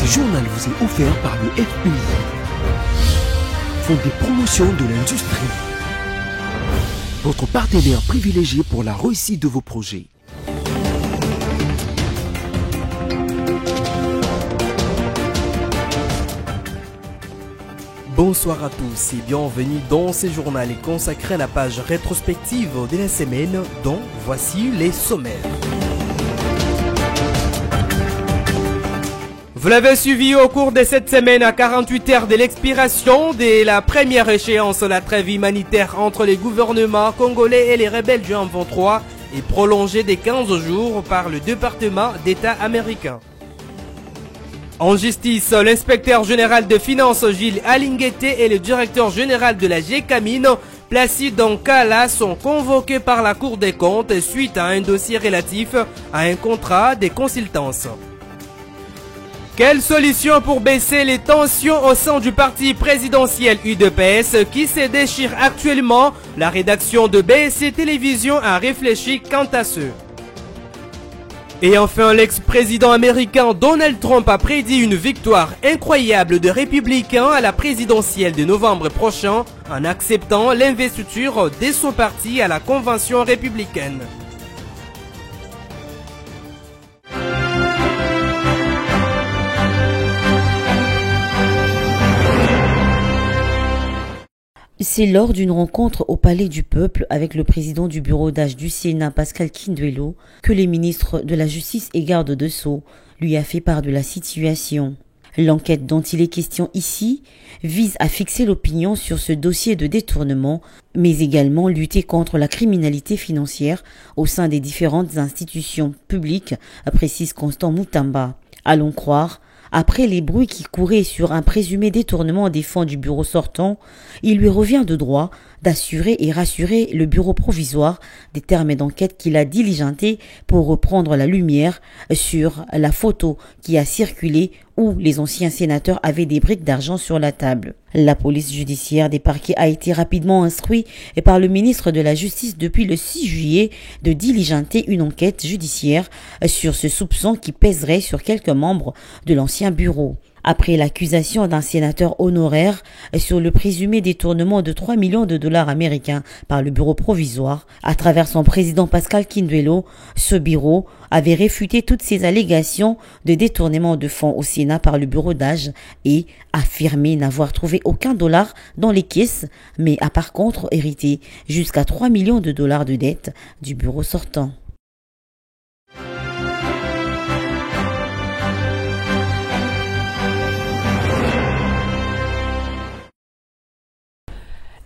Ce journal vous est offert par le FPI, Fonds de promotion de l'industrie, votre partenaire privilégié pour la réussite de vos projets. Bonsoir à tous et bienvenue dans ce journal consacré à la page rétrospective de la semaine dont voici les sommaires. Vous l'avez suivi au cours de cette semaine à 48 heures de l'expiration de la première échéance de la trêve humanitaire entre les gouvernements congolais et les rebelles du M23 est prolongée de 15 jours par le département d'État américain. En justice, l'inspecteur général de finances Gilles Alinguete et le directeur général de la GECAMINE, Placide Nkala, sont convoqués par la Cour des comptes suite à un dossier relatif à un contrat de consultance. Quelle solution pour baisser les tensions au sein du parti présidentiel UDPS qui se déchire actuellement? La rédaction de BSC Télévision a réfléchi quant à ce. Et enfin, l'ex-président américain Donald Trump a prédit une victoire incroyable des républicains à la présidentielle de novembre prochain en acceptant l'investiture de son parti à la convention républicaine. C'est lors d'une rencontre au Palais du Peuple avec le président du bureau d'âge du Sénat, Pascal Kindwelo, que les ministres de la Justice et garde de Sceaux lui a fait part de la situation. L'enquête dont il est question ici vise à fixer l'opinion sur ce dossier de détournement, mais également lutter contre la criminalité financière au sein des différentes institutions publiques, précise Constant Moutamba. Allons croire. Après les bruits qui couraient sur un présumé détournement des fonds du bureau sortant, il lui revient de droit d'assurer et rassurer le bureau provisoire des termes d'enquête qu'il a diligenté pour reprendre la lumière sur la photo qui a circulé où les anciens sénateurs avaient des briques d'argent sur la table. La police judiciaire des parquets a été rapidement instruite par le ministre de la Justice depuis le 6 juillet de diligenter une enquête judiciaire sur ce soupçon qui pèserait sur quelques membres de l'ancien bureau. Après l'accusation d'un sénateur honoraire sur le présumé détournement de 3 millions de dollars américains par le bureau provisoire, à travers son président Pascal Kindwelo, ce bureau avait réfuté toutes ces allégations de détournement de fonds au Sénat par le bureau d'âge et affirmé n'avoir trouvé aucun dollar dans les caisses, mais a par contre hérité jusqu'à 3 millions de dollars de dettes du bureau sortant.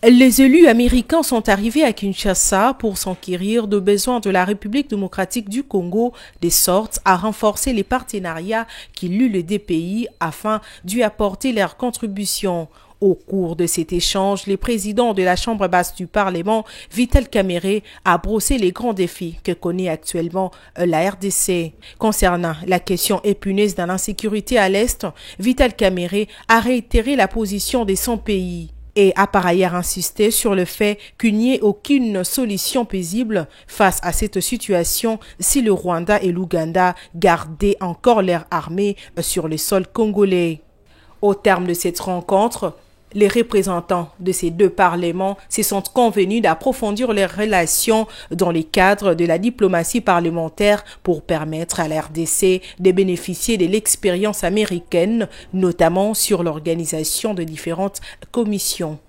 Les élus américains sont arrivés à Kinshasa pour s'enquérir de besoins de la République démocratique du Congo, de sorte à renforcer les partenariats qui lient les deux pays afin d'y apporter leur contribution. Au cours de cet échange, le président de la Chambre basse du Parlement, Vital Kamerhe, a brossé les grands défis que connaît actuellement la RDC. Concernant la question épineuse de l'insécurité à l'Est, Vital Kamerhe a réitéré la position de son pays et a par ailleurs insisté sur le fait qu'il n'y ait aucune solution paisible face à cette situation si le Rwanda et l'Ouganda gardaient encore leur armée sur le sol congolais. Au terme de cette rencontre, les représentants de ces deux parlements se sont convenus d'approfondir leurs relations dans le cadre de la diplomatie parlementaire pour permettre à la RDC de bénéficier de l'expérience américaine, notamment sur l'organisation de différentes commissions.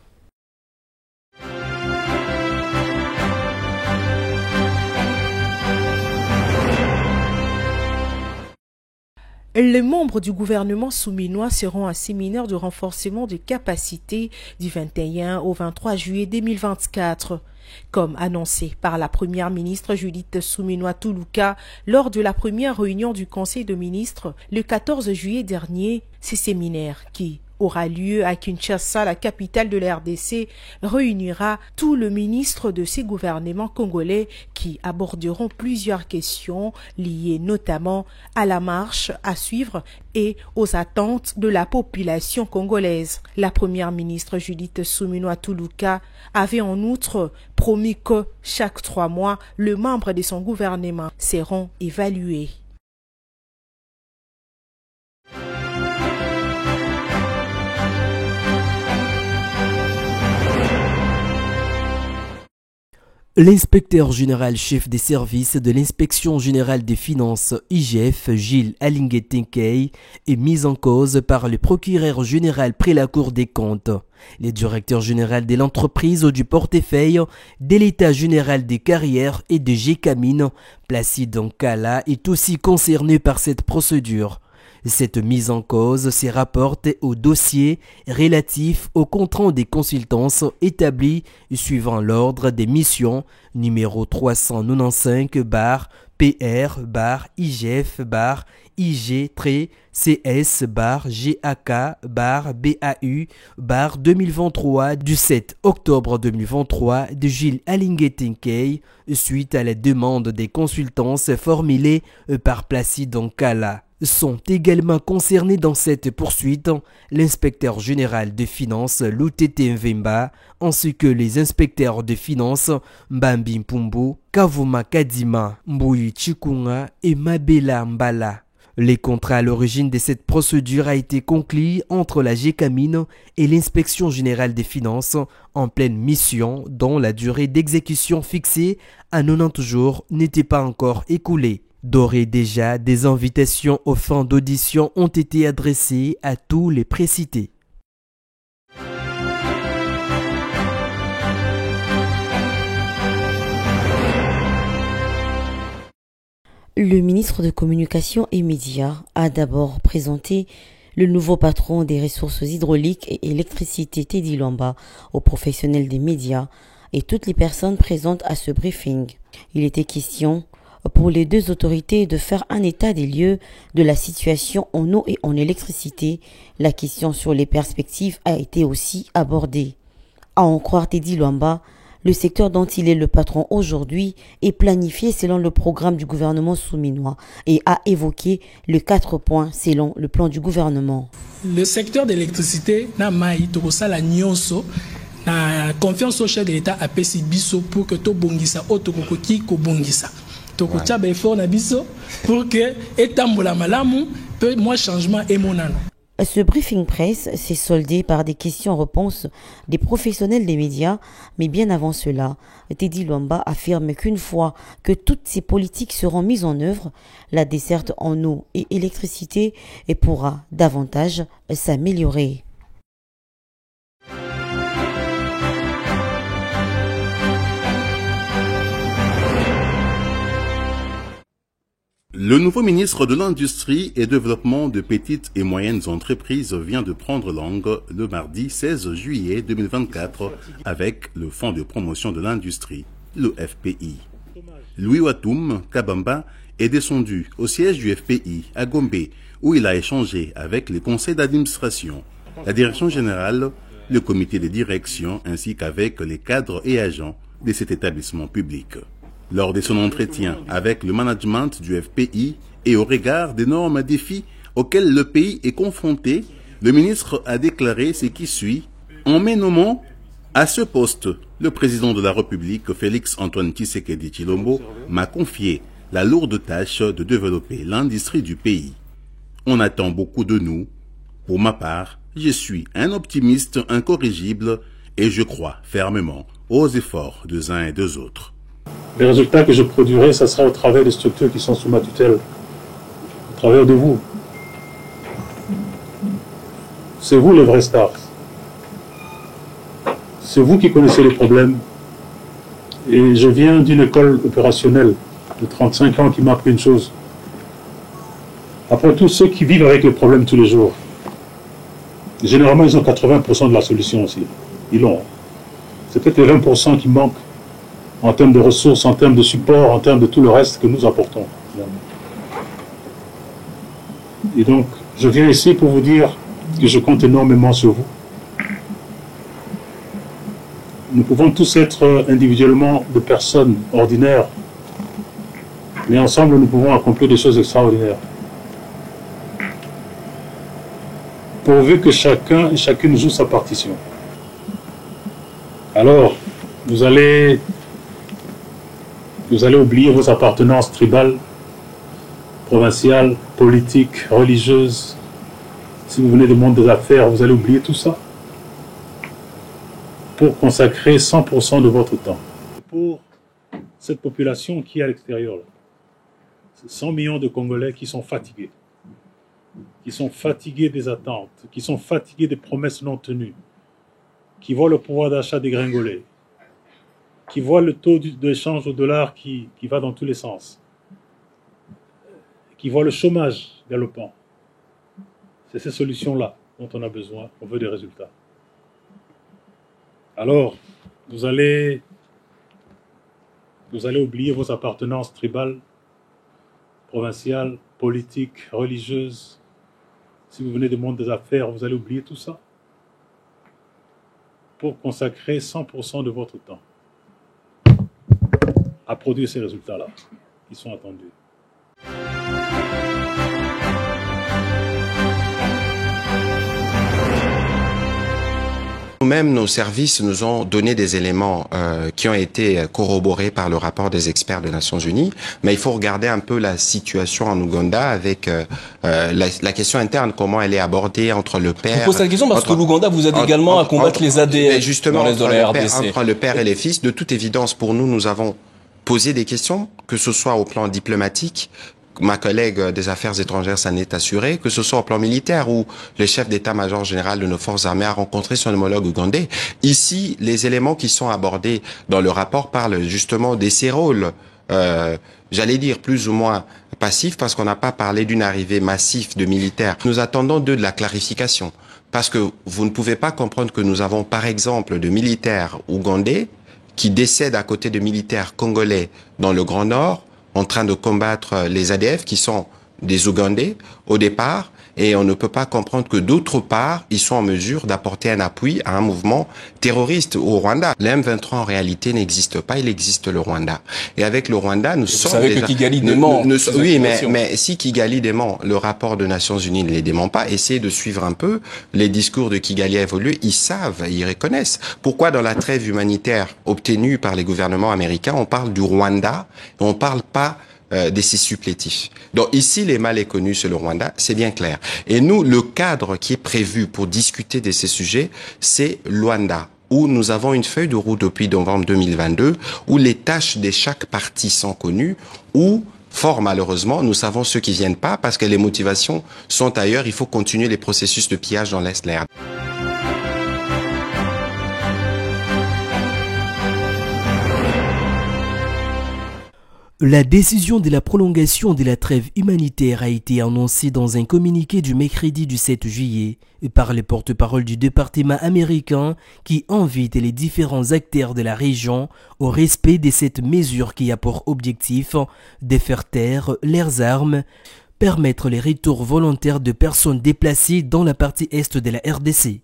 Les membres du gouvernement souminois seront à un séminaire de renforcement des capacités du 21 au 23 juillet 2024. Comme annoncé par la première ministre Judith Suminwa-Tuluka lors de la première réunion du Conseil de ministres le 14 juillet dernier, ce séminaire qui aura lieu à Kinshasa, la capitale de la RDC, réunira tous les ministres de ces gouvernements congolais qui aborderont plusieurs questions liées notamment à la marche à suivre et aux attentes de la population congolaise. La première ministre Judith Suminwa-Tuluka avait en outre promis que chaque 3 mois, les membres de son gouvernement seront évalués. L'inspecteur général chef des services de l'inspection générale des finances IGF, Gilles Alingué-Tenkei, est mis en cause par le procureur général près la Cour des comptes. Le directeur général de l'entreprise du portefeuille de l'État général des carrières et de Gécamine, Placide Nkala, est aussi concerné par cette procédure. Cette mise en cause se rapporte au dossier relatif au contrat des consultances établi suivant l'ordre des missions numéro 395-PR-IG-CS-GAK-BAU-2023 du 7 octobre 2023 de Gilles Alingué-Tenkei suite à la demande des consultances formulée par Placide Nkala. Sont également concernés dans cette poursuite l'inspecteur général des finances Lutete Mvemba ainsi que les inspecteurs de finances Mbambi Mpumbu, Kavuma Kadima, Mbuyi Chikunga et Mabela Mbala. Les contrats à l'origine de cette procédure a été conclu entre la Gécamine et l'inspection générale des finances en pleine mission dont la durée d'exécution fixée à 90 jours n'était pas encore écoulée. D'ores et déjà, des invitations aux fins d'audition ont été adressées à tous les précités. Le ministre de Communication et Médias a d'abord présenté le nouveau patron des ressources hydrauliques et électricité Teddy Luamba aux professionnels des médias et toutes les personnes présentes à ce briefing. Il était question pour les deux autorités de faire un état des lieux de la situation en eau et en électricité. La question sur les perspectives a été aussi abordée. À en croire Teddy Luamba, le secteur dont il est le patron aujourd'hui est planifié selon le programme du gouvernement souminois et a évoqué les 4 points selon le plan du gouvernement. Le secteur de l'électricité n'a maï tokosala nyonso na confiance au chef de l'État a pesi biso pour que to bongisa otokoki ko bongisa. Tokotia ba effort na biso pour que etambola malamu peu moins changement et monana. Ce briefing presse s'est soldé par des questions-réponses des professionnels des médias, mais bien avant cela, Teddy Luamba affirme qu'une fois que toutes ces politiques seront mises en œuvre, la desserte en eau et électricité pourra davantage s'améliorer. Le nouveau ministre de l'Industrie et Développement de petites et moyennes entreprises vient de prendre langue le mardi 16 juillet 2024 avec le Fonds de promotion de l'industrie, le FPI. Louis Watoum Kabamba est descendu au siège du FPI à Gombe où il a échangé avec les conseils d'administration, la direction générale, le comité de direction ainsi qu'avec les cadres et agents de cet établissement public. Lors de son entretien avec le management du FPI et au regard d'énormes défis auxquels le pays est confronté, le ministre a déclaré ce qui suit. En me nommant à ce poste, le président de la République, Félix-Antoine Tshisekedi Tshilombo, m'a confié la lourde tâche de développer l'industrie du pays. On attend beaucoup de nous. Pour ma part, je suis un optimiste incorrigible et je crois fermement aux efforts des uns et des autres. Les résultats que je produirai, ça sera au travers des structures qui sont sous ma tutelle, au travers de vous. C'est vous les vrais stars. C'est vous qui connaissez les problèmes. Et je viens d'une école opérationnelle de 35 ans qui m'a appris une chose. Après tout, ceux qui vivent avec les problèmes tous les jours, généralement, ils ont 80% de la solution aussi. Ils l'ont. C'est peut-être les 20% qui manquent en termes de ressources, en termes de support, en termes de tout le reste que nous apportons. Et donc, je viens ici pour vous dire que je compte énormément sur vous. Nous pouvons tous être individuellement des personnes ordinaires, mais ensemble, nous pouvons accomplir des choses extraordinaires. Pourvu que chacun et chacune joue sa partition. Alors, vous allez oublier vos appartenances tribales, provinciales, politiques, religieuses. Si vous venez du monde des affaires, vous allez oublier tout ça pour consacrer 100% de votre temps. Pour cette population qui est à l'extérieur, c'est 100 millions de Congolais qui sont fatigués des attentes, qui sont fatigués des promesses non tenues, qui voient le pouvoir d'achat dégringoler, qui voient le taux d'échange au dollar qui va dans tous les sens, qui voient le chômage galopant. C'est ces solutions-là dont on a besoin, on veut des résultats. Alors, vous allez oublier vos appartenances tribales, provinciales, politiques, religieuses. Si vous venez du monde des affaires, vous allez oublier tout ça pour consacrer 100% de votre temps à produire ces résultats-là qui sont attendus. Nous-mêmes, nos services nous ont donné des éléments qui ont été corroborés par le rapport des experts des Nations Unies, mais il faut regarder un peu la situation en Ouganda avec la question interne, comment elle est abordée entre le père... Je pose cette question parce que l'Ouganda vous aide également à combattre les ADF justement, entre le père et les fils. De toute évidence, pour nous, nous avons posé des questions, que ce soit au plan diplomatique. Ma collègue des Affaires étrangères s'en est assurée, que ce soit au plan militaire où le chef d'état-major général de nos forces armées a rencontré son homologue ougandais. Ici, les éléments qui sont abordés dans le rapport parlent justement de ces rôles, j'allais dire plus ou moins passifs, parce qu'on n'a pas parlé d'une arrivée massive de militaires. Nous attendons de la clarification, parce que vous ne pouvez pas comprendre que nous avons par exemple de militaires ougandais qui décèdent à côté de militaires congolais dans le Grand Nord, en train de combattre les ADF qui sont des Ougandais au départ, et on ne peut pas comprendre que d'autre part, ils sont en mesure d'apporter un appui à un mouvement terroriste au Rwanda. Le M23 en réalité n'existe pas, il existe le Rwanda. Et avec le Rwanda, nous sommes déjà... Vous savez que Kigali dément. Oui, mais si Kigali dément, le rapport des Nations Unies ne les dément pas, essayez de suivre un peu. Les discours de Kigali a évolué, ils savent, ils reconnaissent. Pourquoi dans la trêve humanitaire obtenue par les gouvernements américains, on parle du Rwanda, et on parle pas des six supplétifs. Donc ici, les mal est connu sur le Rwanda, c'est bien clair. Et nous, le cadre qui est prévu pour discuter de ces sujets, c'est Luanda, où nous avons une feuille de route depuis novembre 2022, où les tâches de chaque partie sont connues, où fort malheureusement, nous savons ceux qui viennent pas parce que les motivations sont ailleurs. Il faut continuer les processus de pillage dans l'Est de la RDC. La décision de la prolongation de la trêve humanitaire a été annoncée dans un communiqué du mercredi du 7 juillet par le porte-parole du département américain qui invite les différents acteurs de la région au respect de cette mesure qui a pour objectif de faire taire leurs armes, permettre les retours volontaires de personnes déplacées dans la partie est de la RDC.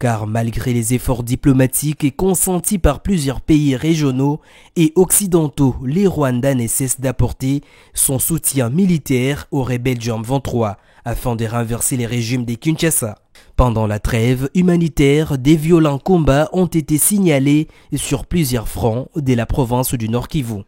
Car malgré les efforts diplomatiques consentis par plusieurs pays régionaux et occidentaux, les Rwandais ne cessent d'apporter son soutien militaire aux rebelles du M23 afin de renverser les régimes des Kinshasa. Pendant la trêve humanitaire, des violents combats ont été signalés sur plusieurs fronts de la province du Nord Kivu.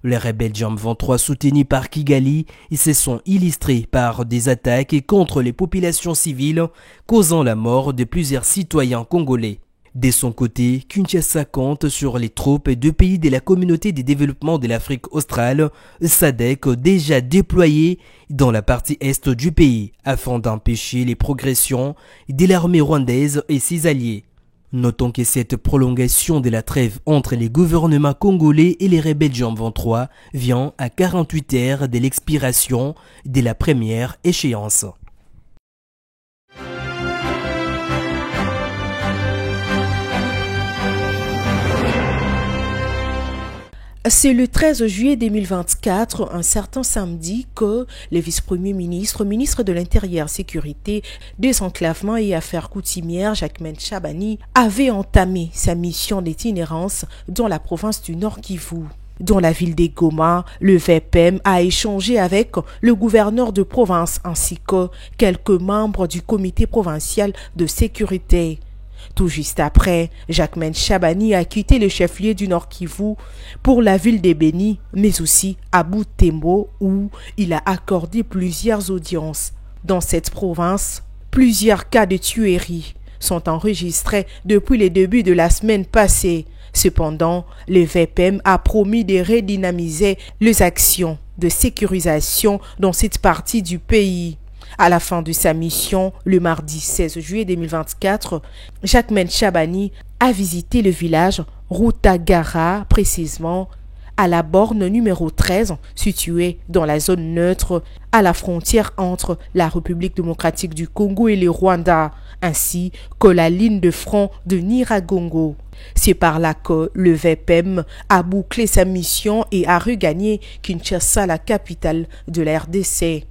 Les rebelles du M23 soutenus par Kigali se sont illustrés par des attaques contre les populations civiles, causant la mort de plusieurs citoyens congolais. De son côté, Kinshasa compte sur les troupes de pays de la communauté de développement de l'Afrique australe, SADC, déjà déployées dans la partie est du pays, afin d'empêcher les progressions de l'armée rwandaise et ses alliés. Notons que cette prolongation de la trêve entre les gouvernements congolais et les rebelles du M23 vient à 48 heures de l'expiration de la première échéance. C'est le 13 juillet 2024, un certain samedi, que le vice-premier ministre de l'Intérieur, Sécurité, Désenclavement et Affaires coutumières, Jacquemain Chabani, avait entamé sa mission d'itinérance dans la province du Nord Kivu. Dans la ville de Goma, le VPM a échangé avec le gouverneur de province ainsi que quelques membres du comité provincial de sécurité. Tout juste après, Jacquemain Chabani a quitté le chef-lieu du Nord Kivu pour la ville de Beni, mais aussi à Butembo où il a accordé plusieurs audiences. Dans cette province, plusieurs cas de tuerie sont enregistrés depuis le début de la semaine passée. Cependant, le VPM a promis de redynamiser les actions de sécurisation dans cette partie du pays. À la fin de sa mission, le mardi 16 juillet 2024, Jacquemain Chabani a visité le village Rutagara, précisément à la borne numéro 13, située dans la zone neutre à la frontière entre la République démocratique du Congo et le Rwanda, ainsi que la ligne de front de Nyiragongo. C'est par là que le VPM a bouclé sa mission et a regagné Kinshasa, la capitale de la RDC.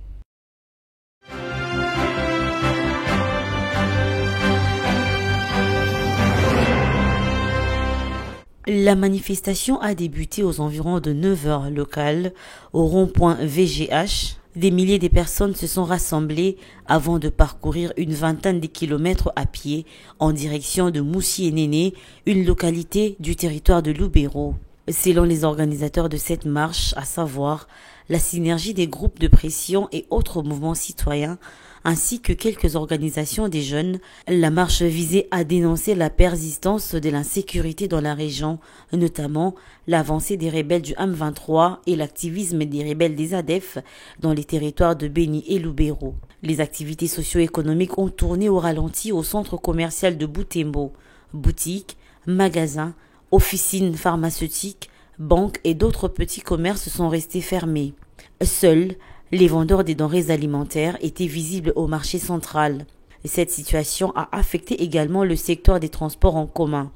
La manifestation a débuté aux environs de 9h locales au rond-point VGH. Des milliers de personnes se sont rassemblées avant de parcourir une vingtaine de kilomètres à pied en direction de Moussi-Néné, une localité du territoire de Lubero. Selon les organisateurs de cette marche, à savoir la synergie des groupes de pression et autres mouvements citoyens, ainsi que quelques organisations des jeunes, la marche visait à dénoncer la persistance de l'insécurité dans la région, notamment l'avancée des rebelles du M23 et l'activisme des rebelles des ADF dans les territoires de Beni et Lubero. Les activités socio-économiques ont tourné au ralenti au centre commercial de Butembo. Boutiques, magasins, officines pharmaceutiques, banques et d'autres petits commerces sont restés fermés. Seuls les vendeurs des denrées alimentaires étaient visibles au marché central. Cette situation a affecté également le secteur des transports en commun.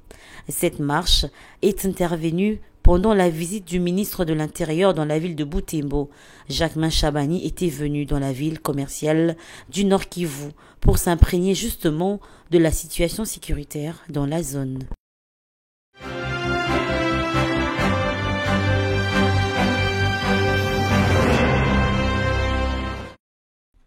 Cette marche est intervenue pendant la visite du ministre de l'Intérieur dans la ville de Butembo. Jacquemain Chabani était venu dans la ville commerciale du Nord Kivu pour s'imprégner justement de la situation sécuritaire dans la zone.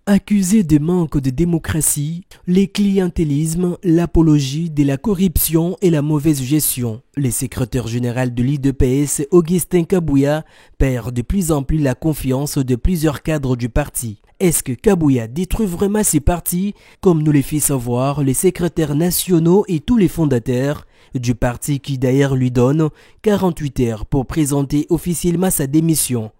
Accusés de manque de démocratie, les clientélismes, l'apologie de la corruption et la mauvaise gestion, le secrétaire général de l'IDPS, Augustin Kabouya, perd de plus en plus la confiance de plusieurs cadres du parti. Est-ce que Kabouya détruit vraiment ses partis, comme nous le fait savoir les secrétaires nationaux et tous les fondateurs du parti qui d'ailleurs lui donne 48 heures pour présenter officiellement sa démission?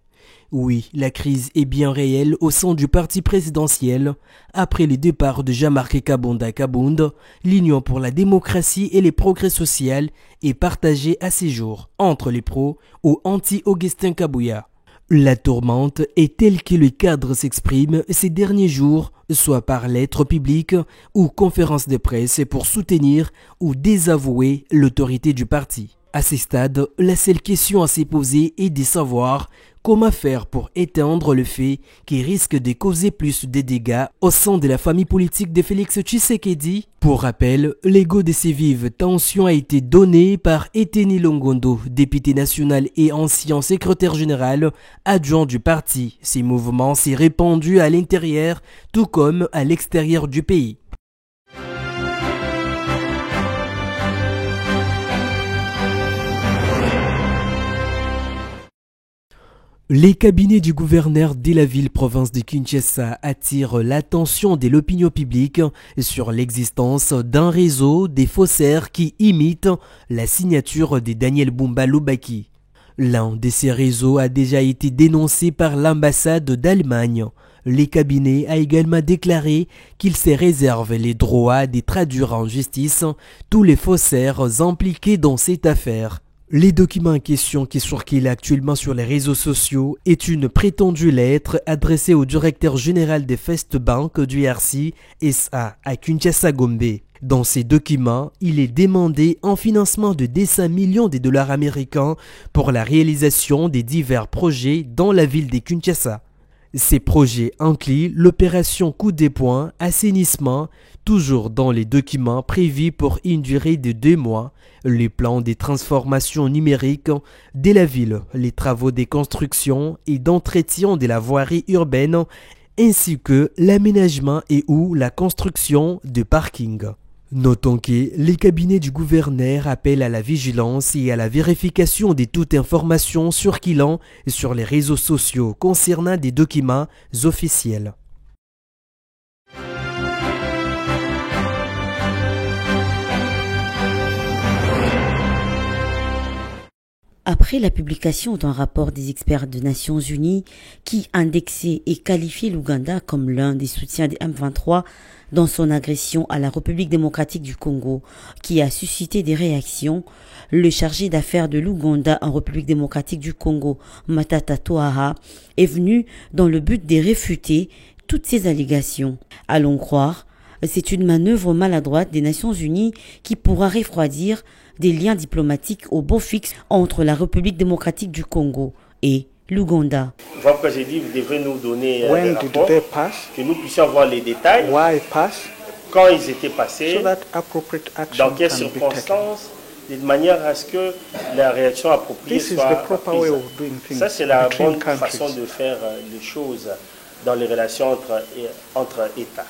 Oui, la crise est bien réelle au sein du parti présidentiel. Après le départ de Jean-Marc Kabunda Kabund, l'Union pour la démocratie et les progrès sociaux est partagée à ces jours entre les pros ou anti-Augustin Kabouya. La tourmente est telle que le cadre s'exprime ces derniers jours, soit par lettres publiques ou conférences de presse pour soutenir ou désavouer l'autorité du parti. À ce stade, la seule question à se poser est de savoir comment faire pour éteindre le fait qui risque de causer plus de dégâts au sein de la famille politique de Félix Tshisekedi. Pour rappel, l'ego de ces vives tensions a été donné par Eteni Longondo, député national et ancien secrétaire général adjoint du parti. Ces mouvements s'est répandu à l'intérieur tout comme à l'extérieur du pays. Les cabinets du gouverneur de la ville-province de Kinshasa attirent l'attention de l'opinion publique sur l'existence d'un réseau des faussaires qui imitent la signature de Daniel Bumba Lubaki. L'un de ces réseaux a déjà été dénoncé par l'ambassade d'Allemagne. Les cabinets a également déclaré qu'ils se réservent les droits de traduire en justice tous les faussaires impliqués dans cette affaire. Les documents en question qui circulent actuellement sur les réseaux sociaux est une prétendue lettre adressée au directeur général des First Bank du RC SA à Kinshasa Gombe. Dans ces documents, il est demandé un financement de 200 millions de dollars américains pour la réalisation des divers projets dans la ville de Kinshasa. Ces projets incluent l'opération coup des poings, assainissement, toujours dans les documents prévus pour une durée de 2 mois, les plans des transformations numériques de la ville, les travaux de construction et d'entretien de la voirie urbaine, ainsi que l'aménagement et ou la construction de parkings. Notons que les cabinets du gouverneur appellent à la vigilance et à la vérification de toute information circulant sur les réseaux sociaux concernant des documents officiels. Après la publication d'un rapport des experts des Nations Unies qui indexait et qualifiait l'Ouganda comme l'un des soutiens des M23 dans son agression à la République démocratique du Congo, qui a suscité des réactions, le chargé d'affaires de l'Ouganda en République démocratique du Congo, Matata Toaha, est venu dans le but de réfuter toutes ces allégations. Allons croire, c'est une manœuvre maladroite des Nations Unies qui pourra refroidir des liens diplomatiques au beau fixe entre la République démocratique du Congo et l'Ouganda. Votre président, vous devez nous donner des rapports, que nous puissions voir les détails, quand ils étaient passés, dans quelles circonstances, de manière à ce que la réaction appropriée soit prise. Ça, c'est la bonne façon de faire les choses dans les relations entre États.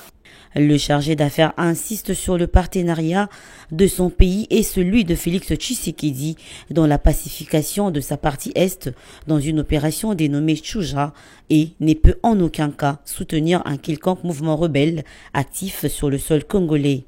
Le chargé d'affaires insiste sur le partenariat de son pays et celui de Félix Tshisekedi dans la pacification de sa partie Est dans une opération dénommée Chuja et ne peut en aucun cas soutenir un quelconque mouvement rebelle actif sur le sol congolais.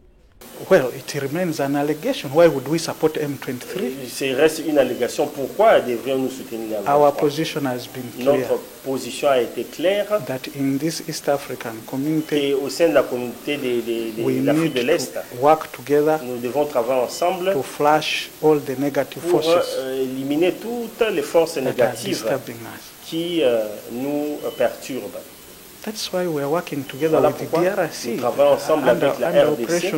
Well, it remains an allegation. Why would we support M23? Il reste une allégation. Pourquoi devrions-nous soutenir M23? Our position has been clear. Notre position a été claire. That in this East African community, et au sein de la communauté de l'Afrique de l'Est, work together. Nous devons travailler ensemble to flash all the negative pour forces éliminer toutes les forces négatives qui nous perturbent. That's why we are working together voilà with the DRC. Nous travaillons ensemble avec la RDC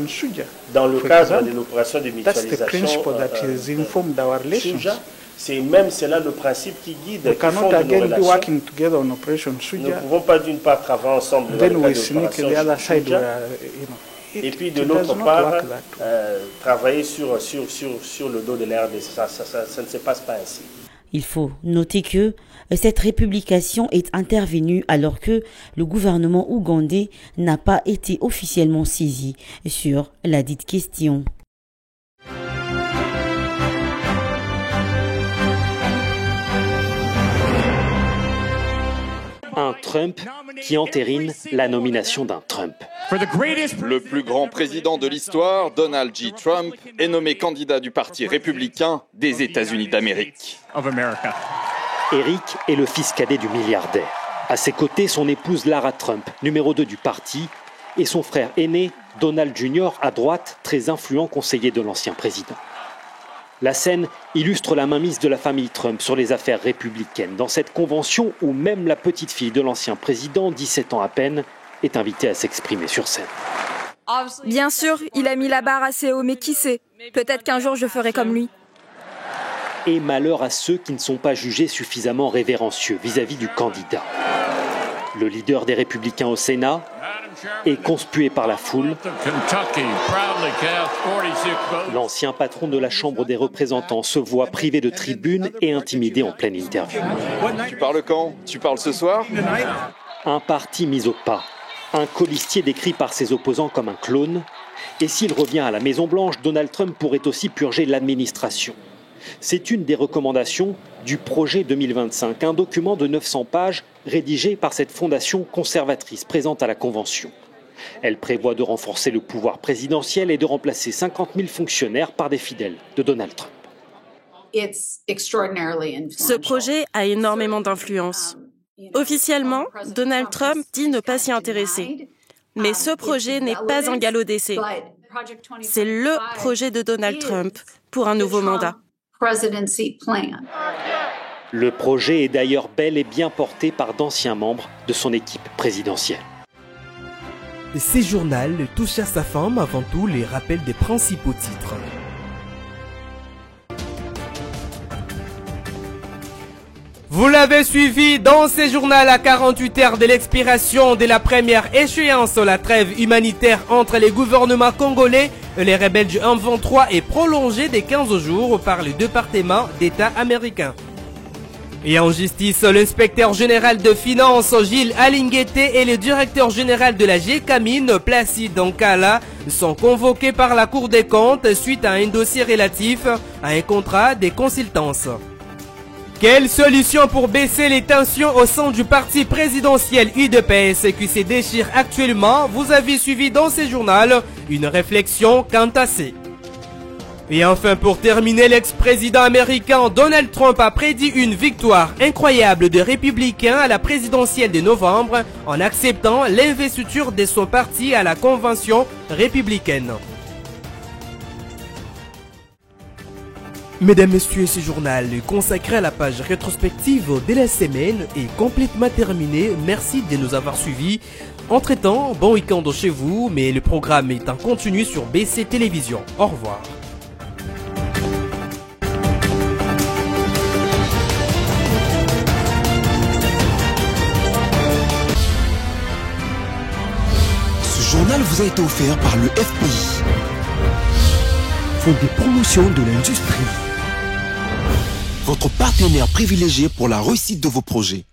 dans le cadre de l'opération de mutualisation Chuja. C'est même cela le principe qui guide nos relations. Nous ne pouvons pas d'une part travailler ensemble dans le cadre de l'opération Chuja et puis de l'autre part travailler sur le dos de la RDC. Ça ne se passe pas ainsi. Il faut noter que cette républication est intervenue alors que le gouvernement ougandais n'a pas été officiellement saisi sur la dite question. Un Trump qui entérine la nomination d'un Trump. Le plus grand président de l'histoire, Donald J. Trump, est nommé candidat du Parti républicain des États-Unis d'Amérique. Eric est le fils cadet du milliardaire. À ses côtés, son épouse Lara Trump, numéro 2 du parti, et son frère aîné, Donald Jr., à droite, très influent conseiller de l'ancien président. La scène illustre la mainmise de la famille Trump sur les affaires républicaines dans cette convention où même la petite fille de l'ancien président, 17 ans à peine, est invitée à s'exprimer sur scène. Bien sûr, il a mis la barre assez haut, mais qui sait? Peut-être qu'un jour je ferai comme lui. Et malheur à ceux qui ne sont pas jugés suffisamment révérencieux vis-à-vis du candidat. Le leader des Républicains au Sénat est conspué par la foule. L'ancien patron de la Chambre des représentants se voit privé de tribune et intimidé en pleine interview. Tu parles quand? Tu parles ce soir? Un parti mis au pas. Un colistier décrit par ses opposants comme un clone. Et s'il revient à la Maison-Blanche, Donald Trump pourrait aussi purger l'administration. C'est une des recommandations du projet 2025, un document de 900 pages rédigé par cette fondation conservatrice présente à la Convention. Elle prévoit de renforcer le pouvoir présidentiel et de remplacer 50 000 fonctionnaires par des fidèles de Donald Trump. Ce projet a énormément d'influence. Officiellement, Donald Trump dit ne pas s'y intéresser. Mais ce projet n'est pas un galop d'essai. C'est le projet de Donald Trump pour un nouveau mandat. Le projet est d'ailleurs bel et bien porté par d'anciens membres de son équipe présidentielle. Ces journal touche à sa fin, mais avant tout les rappels des principaux titres. Vous l'avez suivi dans ces journaux à 48 heures de l'expiration de la première échéance, la trêve humanitaire entre les gouvernements congolais et les rebelles du M23 est prolongée de 15 jours par le département d'État américain. Et en justice, l'inspecteur général de finances Gilles Alinguete et le directeur général de la GECAMINE Placide Nkala sont convoqués par la Cour des comptes suite à un dossier relatif à un contrat de consultance. Quelle solution pour baisser les tensions au sein du parti présidentiel UDPS qui se déchire actuellement? Vous avez suivi dans ces journaux une réflexion quant à ces. Et enfin, pour terminer, l'ex-président américain Donald Trump a prédit une victoire incroyable des républicains à la présidentielle de novembre en acceptant l'investiture de son parti à la convention républicaine. Mesdames, Messieurs, ce journal consacré à la page rétrospective de la semaine est complètement terminé. Merci de nous avoir suivis. Entre-temps, bon week-end chez vous, mais le programme est en continu sur BC Télévision. Au revoir. Ce journal vous a été offert par le FPI, Fonds de promotion de l'industrie, votre partenaire privilégié pour la réussite de vos projets.